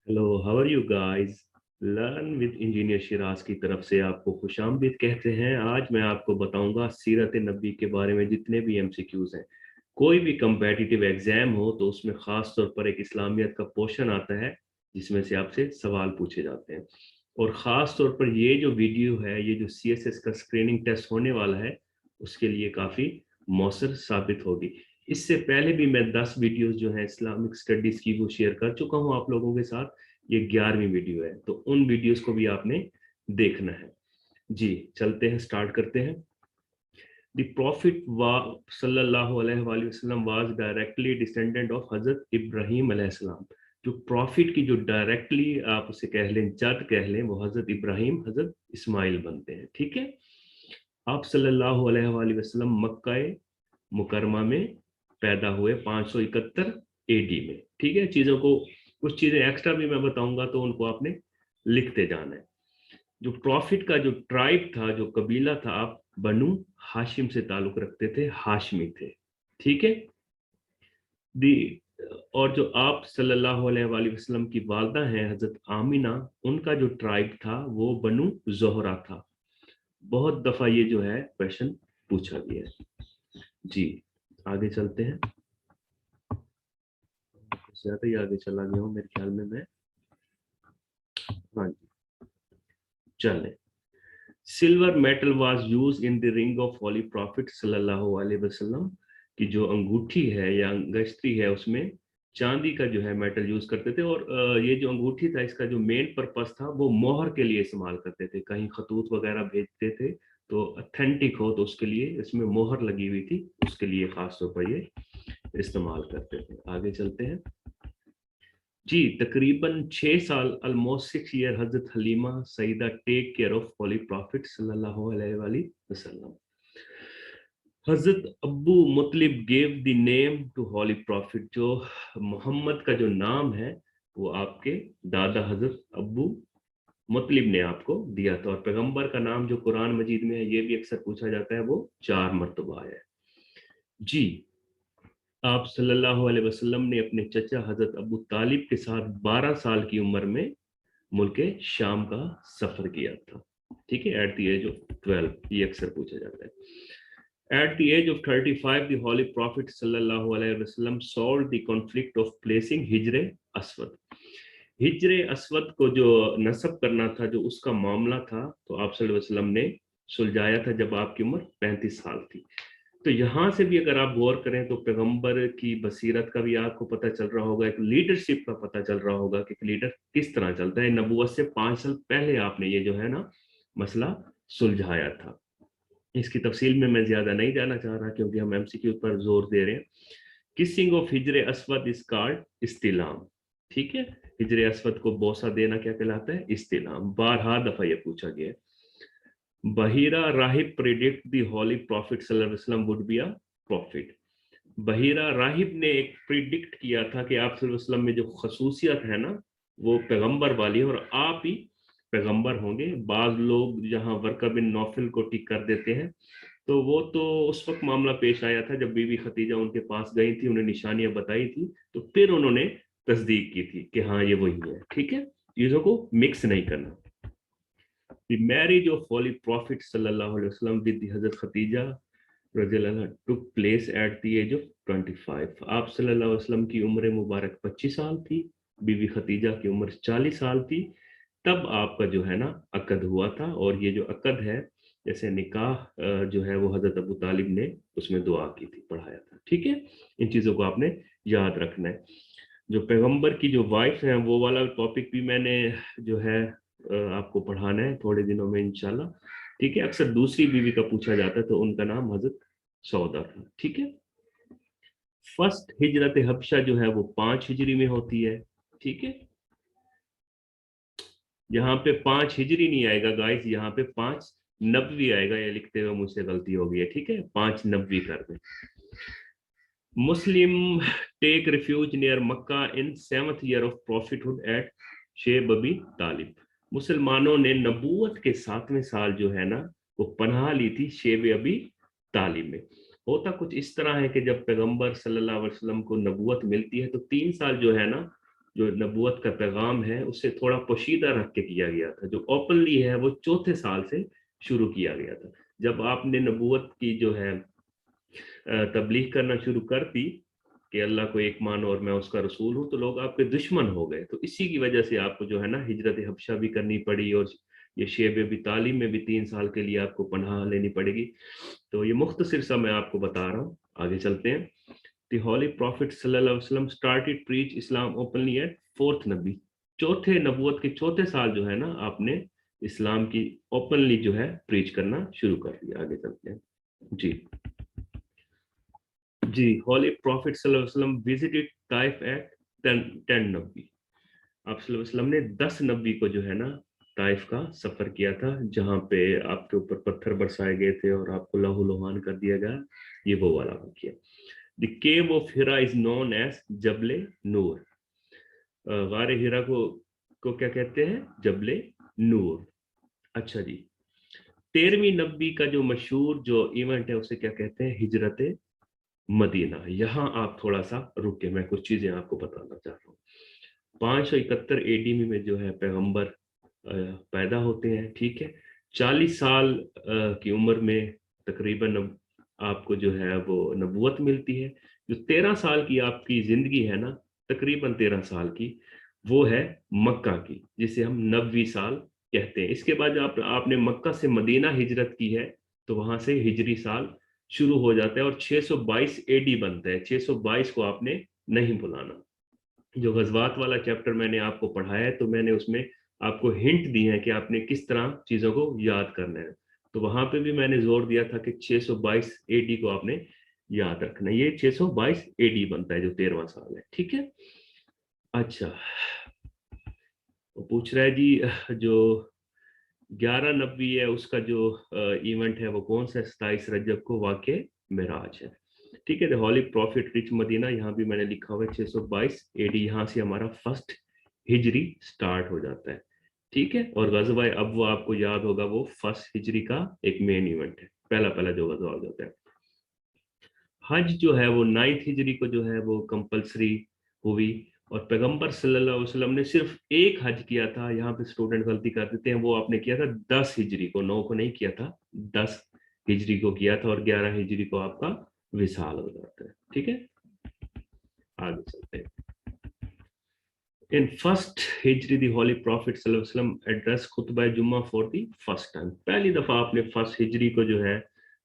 Hello, how are you guys. Learn with engineer Shiraz की तरफ से आपको खुशामदीद कहते हैं। आज मैं आपको बताऊंगा सीरत नबी के बारे में जितने भी एमसीक्यूज हैं। कोई भी कंपेटिटिव एग्जाम हो तो उसमें खास तौर पर एक इस्लामियत का पोर्शन आता है जिसमें से आपसे सवाल पूछे जाते हैं। और ख़ास तौर पर ये जो वीडियो है, ये जो सीएसएस का स्क्रीनिंग टेस्ट होने वाला है, उसके लिए काफ़ी मौसर साबित होगी। इससे पहले भी मैं 10 वीडियोस जो हैं इस्लामिक स्टडीज़ की वो शेयर कर चुका हूं आप लोगों के साथ। ये 11वीं वीडियो है, तो उन वीडियोस को भी आपने देखना है। जी, चलते हैं, स्टार्ट करते हैं। द प्रॉफिट सल्लल्लाहु अलैहि वसल्लम वाज डायरेक्टली डिसेंडेंट ऑफ हजरत इब्राहिम अलैहिस्सलाम। जो प्रॉफिट की जो डायरेक्टली आप उसे कह लें, जद कह लें, वो हजरत इब्राहिम हजरत इस्माइल बनते हैं। ठीक है। आप सल्लल्लाहु अलैहि वसल्लम मक्का मुकरमा में पैदा हुए 571 एडी में। ठीक है। चीजों को, कुछ चीजें एक्स्ट्रा भी मैं बताऊंगा तो उनको आपने लिखते जाना है। जो प्रॉफिट का जो ट्राइब था, जो कबीला था, आप बनु हाशिम से ताल्लुक रखते थे, हाशमी थे। ठीक है। दी और जो आप सल्लल्लाहु अलैहि वसल्लम की वालदा हैं हजरत आमिना, उनका जो ट्राइब था वो बनु जोहरा था। बहुत दफा ये जो है क्वेश्चन पूछा गया है। जी, आगे चलते हैं। ज्यादा ही आगे चला गया हूँ मेरे ख्याल में मैं। हाँ जी, चले। Silver metal was used in the ring of holy prophet सल्लल्लाहु अलैहि वसल्लम। की जो अंगूठी है या अंगश्ती है, उसमें चांदी का जो है मेटल यूज करते थे। और ये जो अंगूठी था, इसका जो मेन पर्पस था वो मोहर के लिए इस्तेमाल करते थे। कहीं खतूत वगैरह भेजते थे तो अथेंटिक हो तो उसके लिए इसमें मोहर लगी हुई थी, उसके लिए खास तौर पर ये इस्तेमाल करते थे। आगे चलते हैं। जी, तकरीबन 6 साल, ऑलमोस्ट 6 ईयर, हजरत Halima Saeeda take care of holy prophet सल्लल्लाहु अलैहि वसल्लम। हजरत Abu Muttalib gave the name to holy prophet. जो मोहम्मद का जो नाम है वो आपके दादा हजरत अब्बू मुतलिब ने आपको दिया था। और पैगंबर का नाम जो कुरान मजीद में है, ये भी अक्सर पूछा जाता है, वो 4 मरतबा है। जी, आप सल्लल्लाहु अलैहि वसल्लम ने अपने चचा हजरत अबू तालिब के साथ 12 साल की उम्र में मुल्क शाम का सफर किया था। ठीक है, एट द एज ऑफ 12, ये अक्सर पूछा जाता है। At the age of 35, the holy prophet सल्लल्लाहु अलैहि वसल्लम solve the conflict of placing हिजरे असवद। हिजरे असवद को जो नस्ब करना था, जो उसका मामला था, तो आप सल्लल्लाहु अलैहि वसल्लम ने सुलझाया था जब आपकी उम्र 35 साल थी। तो यहां से भी अगर आप गौर करें तो पैगंबर की बसीरत का भी आपको पता चल रहा होगा, एक लीडरशिप का पता चल रहा होगा कि लीडर किस तरह चलता है। नबूवत से 5 साल पहले आपने ये जो है ना मसला सुलझाया था। इसकी तफसील में मैं ज्यादा नहीं जाना चाह रहा क्योंकि हम एमसीक्यू पर जोर दे रहे हैं। किसिंग ऑफ हिजरे असवद इज कॉल्ड इस्तिलाम। ठीक है। हिजरे असवद को बोसा देना क्या कहलाता है? इस्तिलाम। 12 दफा यह पूछा गया है। बहीरा राहिब प्रिडिक्ट द होली प्रॉफिट सल्लल्लाहु अलैहि वसल्लम वुड बी अ प्रॉफिट। बहीरा राहिब ने एक प्रिडिक्ट किया था कि आप सल्लल्लाहु अलैहि वसल्लम में जो खसूसियत है ना, वो पैगंबर वाली है और आप ही पैगंबर होंगे। बाज लोग जहां वर्का बिन नौफल को टिक कर देते हैं, तो वो तो उस वक्त मामला पेश आया था जब बीबी खतीजा उनके पास गई थी, उन्हें निशानियां बताई थी, तो फिर उन्होंने तस्दीक की थी कि हाँ ये वही है। ठीक है, चीजों को मिक्स नहीं करना। The marriage of Holy Prophet sallallahu alaihi wasallam with the Hazrat Khadija रज़ियल्लाहु अन्हा took place at the age of 25। आप सल्लल्लाहु अलैहि वसल्लम की उम्र मुबारक 25 साल थी, बीवी खतीजा की उम्र 40 साल थी, तब आपका जो है ना अकद हुआ था। और ये जो अकद है, जैसे निकाह जो है वो हजरत अबू तालिब ने उसमें दुआ की थी, पढ़ाया था। ठीक है, इन चीज़ों को आपने याद रखना है। जो पैगंबर की जो वाइफ है, वो वाला टॉपिक भी मैंने जो है आपको पढ़ाना है थोड़े दिनों में इंशाल्लाह। ठीक है, अक्सर दूसरी बीवी का पूछा जाता है तो उनका नाम हजरत सौदा था। ठीक है। फर्स्ट हिजरत हबशा जो है वो 5 हिजरी में होती है। ठीक है, यहाँ पे 5 हिजरी नहीं आएगा गाइस, यहाँ पे 5 नबवी आएगा। ये लिखते हुए मुझसे गलती हो गई है। ठीक है, 5 नबवी कर दें। Muslim take refuge near Mecca in 7th year of prophethood at शेब अबी तालिब। मुसलमानों ने नबूवत के 7वें साल जो है ना वो पनाह ली थी शेब अबी तालिब में। होता कुछ इस तरह है कि जब पैगंबर सल्लल्लाहु अलैहि वसल्लम को नबूवत मिलती है तो 3 साल जो है ना جو نبوت کا پیغام ہے اسے تھوڑا پوشیدہ رکھ کے کیا گیا تھا. جو اوپنلی ہے وہ چوتھے سال سے شروع کیا گیا تھا. جب آپ نے نبوت کی جو ہے تبلیغ کرنا شروع کر دی کہ اللہ کو ایک مانو اور میں اس کا رسول ہوں, تو لوگ آپ کے دشمن ہو گئے. تو اسی کی وجہ سے آپ کو جو ہے نا ہجرت حبشہ بھی کرنی پڑی, اور یہ شیب ابی طالب میں بھی 3 سال کے لیے آپ کو پناہ لینی پڑے گی. تو یہ مختصر سا میں آپ کو بتا رہا ہوں. آگے چلتے ہیں. دی ہولی پروفٹ صلی اللہ علیہ وسلم started preach Islam openly at 4th نبی. چوتھے نبوت کے چوتھے سال جو ہے نا آپ نے اسلام کی اوپنلی جو ہے پریچ کرنا شروع کر دیا. آگے چلتے ہیں جی. جی ہولی پروفٹ صلی اللہ علیہ وسلم وزٹڈ طائف ایٹ 10 نبی. آپ صلی اللہ علیہ وسلم نے 10 نبی کو جو ہے نا طائف کا سفر کیا تھا, جہاں پہ آپ کے اوپر پتھر برسائے گئے تھے اور آپ کو لہو لہان کر دیا گیا. یہ وہ والا واقعہ. دی کیو آف ہیرا از نون ایز جبل نور. غار ہیرا کو کیا کہتے ہیں؟ جبل نور. اچھا جی. 13ویں نبی کا جو مشہور جو ایونٹ ہے اسے کیا کہتے ہیں؟ ہجرت مدینہ. یہاں آپ تھوڑا سا رکے, میں کچھ چیزیں آپ کو بتانا چاہ رہا ہوں. 571 AD میں جو ہے پیغمبر پیدا ہوتے ہیں. ٹھیک ہے. 40 سال کی عمر میں تقریباً آپ کو جو ہے وہ نبوت ملتی ہے. جو 13 سال کی آپ کی زندگی ہے نا, تقریباً 13 سال کی, وہ ہے مکہ کی, جسے ہم 90 سال کہتے ہیں. اس کے بعد آپ نے مکہ سے مدینہ ہجرت کی ہے, تو وہاں سے ہجری سال شروع ہو جاتا ہے اور 622 AD بنتا ہے. 622 کو آپ نے نہیں بلانا. جو غزوات والا چیپٹر میں نے آپ کو پڑھایا ہے, تو میں نے اس میں آپ کو ہنٹ دی ہے کہ آپ نے کس طرح چیزوں کو یاد کرنا ہے. تو وہاں پہ بھی میں نے زور دیا تھا کہ 622 AD کو آپ نے یاد رکھنا. یہ 622 AD بنتا ہے جو 13واں سال ہے. ٹھیک ہے. اچھا, وہ پوچھ رہا ہے جی جو 11 نبی ہے اس کا جو ایونٹ ہے وہ کون سا؟ 27 رجب کو واقع معراج ہے. ٹھیک ہے. دی ہولی پروفٹ ریچ مدینہ, یہاں بھی میں نے لکھا ہوا ہے 622 AD. یہاں سے ہمارا فرسٹ ہجری سٹارٹ ہو جاتا ہے. ٹھیک ہے. اور غزوہ ابوا آپ کو یاد ہوگا, وہ فرسٹ ہجری کا ایک مین ایونٹ ہے, پہلا جو غزوہ ہو جاتا ہے. حج جو ہے وہ 9th ہجری کو جو ہے وہ کمپلسری ہوئی, اور پیغمبر صلی اللہ علیہ وسلم نے صرف ایک حج کیا تھا. یہاں پہ اسٹوڈنٹ غلطی کر دیتے ہیں, وہ آپ نے کیا تھا 10 ہجری کو, 9 کو نہیں کیا تھا, 10 ہجری کو کیا تھا, اور 11 ہجری کو آپ کا وصال ہو جاتا ہے. ٹھیک ہے. آگے چلتے ہیں. In first ہجری دی ہولی پروفٹ صلی اللہ علیہ وسلم ایڈریس خطبہ جمعہ فور دی فرسٹ ٹائم. پہلی دفعہ آپ نے فرسٹ ہجری کو جو ہے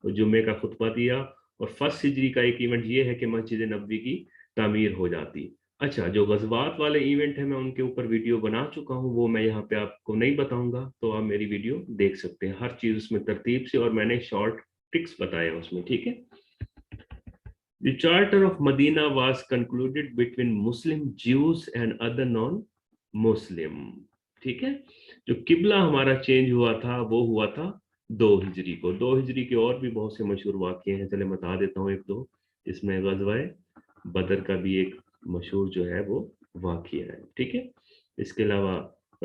وہ جمعے کا خطبہ دیا, اور فرسٹ ہجری کا ایک ایونٹ یہ ہے کہ مسجد نبوی کی تعمیر ہو جاتی. اچھا, جو غزوات والے ایونٹ ہیں میں ان کے اوپر ویڈیو بنا چکا ہوں, وہ میں یہاں پہ آپ کو نہیں بتاؤں گا, تو آپ میری ویڈیو دیکھ سکتے ہیں. ہر چیز اس میں ترتیب سے, اور میں نے شارٹ ٹرکس بتایا اس میں. ٹھیک ہے. The Charter of Medina was concluded between Muslim Jews and other non-Muslim. ٹھیک ہے. جو قبلہ ہمارا چینج ہوا تھا وہ ہوا تھا 2 ہجری کو. 2 ہجری کے اور بھی بہت سے مشہور واقعے ہیں, چلے بتا دیتا ہوں 1-2. اس میں غزوہ بدر کا بھی ایک مشہور جو ہے وہ واقعہ ہے. ٹھیک ہے. اس کے علاوہ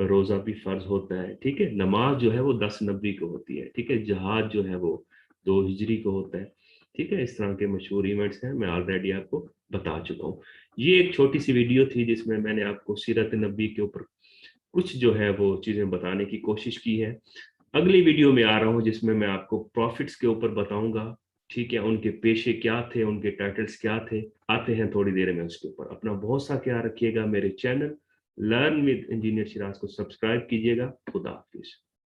روزہ بھی فرض ہوتا ہے. ٹھیک ہے. نماز جو ہے وہ 10 نبی کو ہوتی ہے. ٹھیک ہے. جہاد جو ہے وہ 2 ہجری کو ہوتا ہے. ٹھیک ہے. اس طرح کے مشہور ایونٹس ہیں, میں آلریڈی آپ کو بتا چکا ہوں. یہ ایک چھوٹی سی ویڈیو تھی جس میں میں نے آپ کو سیرت نبی کے اوپر کچھ جو ہے وہ چیزیں بتانے کی کوشش کی ہے. اگلی ویڈیو میں آ رہا ہوں جس میں آپ کو پروفٹس کے اوپر بتاؤں گا. ٹھیک ہے. ان کے پیشے کیا تھے, ان کے ٹائٹلز کیا تھے. آتے ہیں تھوڑی دیر میں اس کے اوپر. اپنا بہت سا خیال رکھیے گا. میرے channel learn with engineer Shiraz کو سبسکرائب کیجیے گا. خدا حافظ.